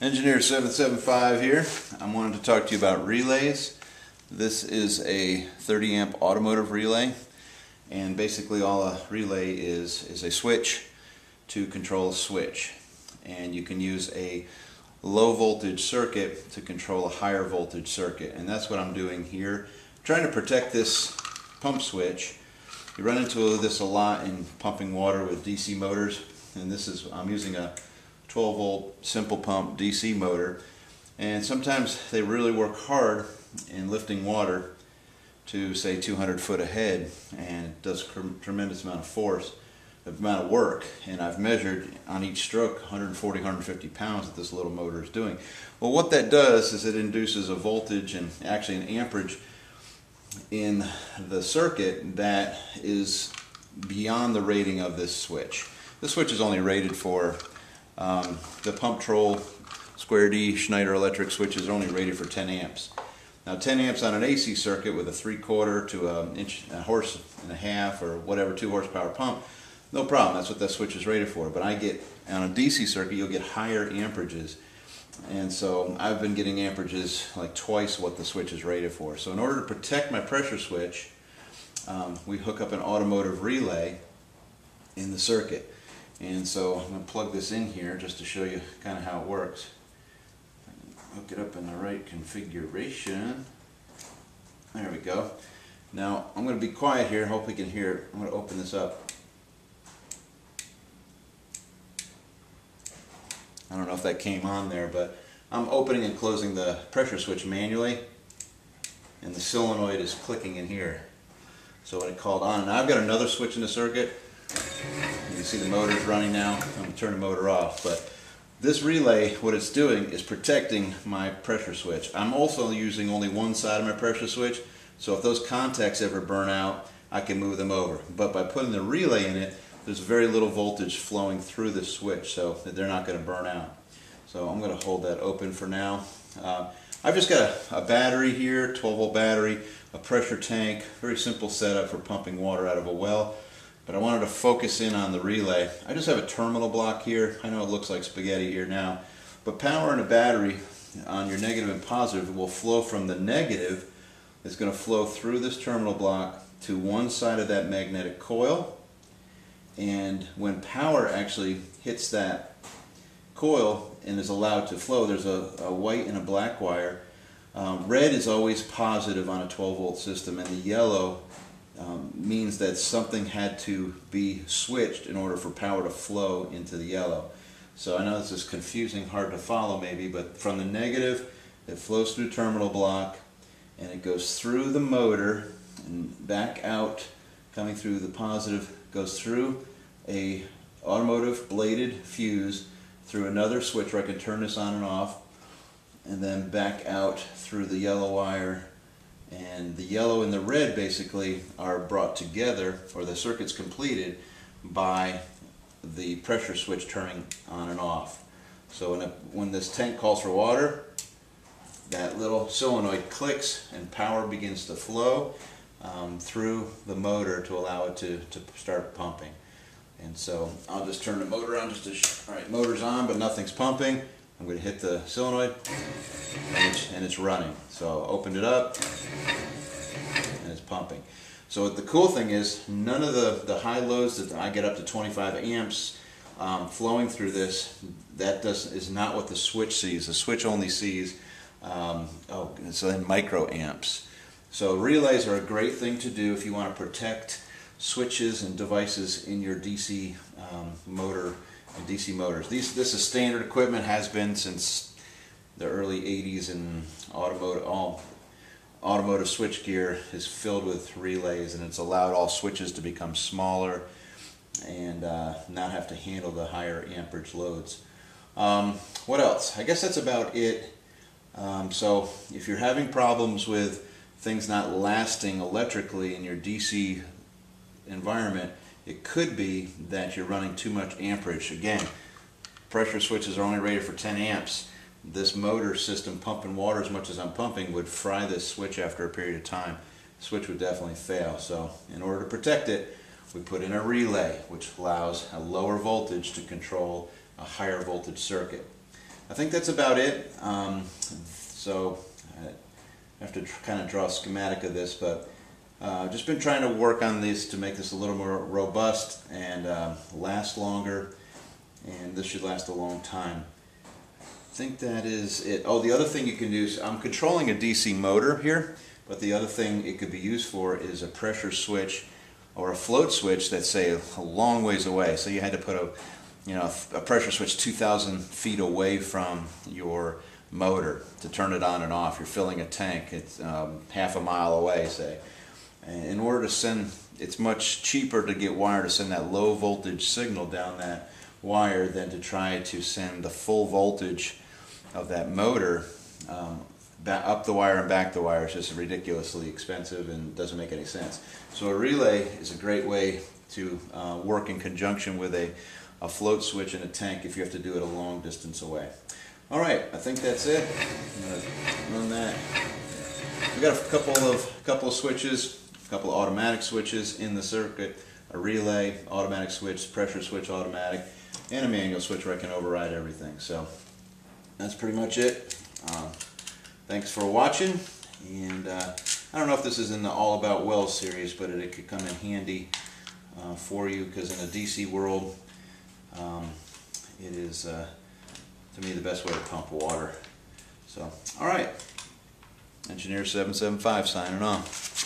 Engineer 775 here. I'm wanting to talk to you about relays. This is a 30 amp automotive relay, and basically all a relay is a switch to control a switch, and you can use a low voltage circuit to control a higher voltage circuit, and that's what I'm doing here. I'm trying to protect this pump switch. You run into this a lot in pumping water with DC motors, and I'm using a 12 volt simple pump DC motor, and sometimes they really work hard in lifting water to say 200 foot ahead, and it does a tremendous amount of force, amount of work, and I've measured on each stroke 140, 150 pounds that this little motor is doing. Well, what that does is it induces a voltage and actually an amperage in the circuit that is beyond the rating of this switch. This switch is only rated for the Pumptrol Square D Schneider electric switches are only rated for 10 amps. Now 10 amps on an AC circuit with a 3/4 to a horse and a half or whatever 2 horsepower pump, no problem, that's what that switch is rated for. But I get, on a DC circuit you'll get higher amperages, and so I've been getting amperages like twice what the switch is rated for. So in order to protect my pressure switch, we hook up an automotive relay in the circuit. And so I'm going to plug this in here just to show you kind of how it works. Hook it up in the right configuration. There we go. Now I'm going to be quiet here, hope we can hear it. I'm going to open this up. I don't know if that came on there, but I'm opening and closing the pressure switch manually, and the solenoid is clicking in here. So when it called on, now I've got another switch in the circuit. You can see the motor's running now. I'm going to turn the motor off. But this relay, what it's doing is protecting my pressure switch. I'm also using only one side of my pressure switch, so if those contacts ever burn out, I can move them over. But by putting the relay in it, there's very little voltage flowing through the switch, so they're not going to burn out. So I'm going to hold that open for now. I've just got a battery here, 12 volt battery, a pressure tank, very simple setup for pumping water out of a well. But I wanted to focus in on the relay. I just have a terminal block here. I know it looks like spaghetti here now, but power in a battery on your negative and positive will flow from the negative. It's going to flow through this terminal block to one side of that magnetic coil, and when power actually hits that coil and is allowed to flow, there's a white and a black wire. Red is always positive on a 12 volt system, and the yellow means that something had to be switched in order for power to flow into the yellow. So I know this is confusing, hard to follow maybe, but from the negative it flows through terminal block, and it goes through the motor and back out, coming through the positive, goes through a automotive bladed fuse, through another switch where I can turn this on and off, and then back out through the yellow wire. And the yellow and the red basically are brought together, or the circuit's completed, by the pressure switch turning on and off. So when this tank calls for water, that little solenoid clicks and power begins to flow through the motor to allow it to start pumping. And so I'll just turn the motor on just to alright, motor's on but nothing's pumping. I'm going to hit the solenoid, and it's running. So I opened it up, and it's pumping. So the cool thing is, none of the high loads that I get up to 25 amps flowing through this, is not what the switch sees. The switch only sees microamps. So relays are a great thing to do if you want to protect switches and devices in your DC motor. And DC motors. This is standard equipment, has been since the early 80s, and automotive switchgear is filled with relays, and it's allowed all switches to become smaller and not have to handle the higher amperage loads. What else? I guess that's about it. So if you're having problems with things not lasting electrically in your DC environment, it could be that you're running too much amperage. Again, pressure switches are only rated for 10 amps. This motor system pumping water as much as I'm pumping would fry this switch after a period of time. The switch would definitely fail. So in order to protect it, we put in a relay, which allows a lower voltage to control a higher voltage circuit. I think that's about it. So I have to kind of draw a schematic of this, but just been trying to work on this to make this a little more robust and last longer, and this should last a long time. I think that is it. Oh, the other thing you can do is, I'm controlling a DC motor here, but the other thing it could be used for is a pressure switch or a float switch that's, say, a long ways away. So you had to put a pressure switch 2,000 feet away from your motor to turn it on and off. You're filling a tank, it's half a mile away, say. And in order to send, it's much cheaper to get wire to send that low voltage signal down that wire than to try to send the full voltage of that motor up the wire and back the wire. It's just ridiculously expensive and doesn't make any sense. So a relay is a great way to work in conjunction with a float switch in a tank if you have to do it a long distance away. Alright, I think that's it. I'm going to run that. We've got a couple of switches, a couple of automatic switches in the circuit, a relay, automatic switch, pressure switch automatic, and a manual switch where I can override everything. So that's pretty much it. Thanks for watching, and I don't know if this is in the All About Wells series, but it could come in handy for you, because in a DC world it is to me the best way to pump water. So alright, Engineer 775 signing off.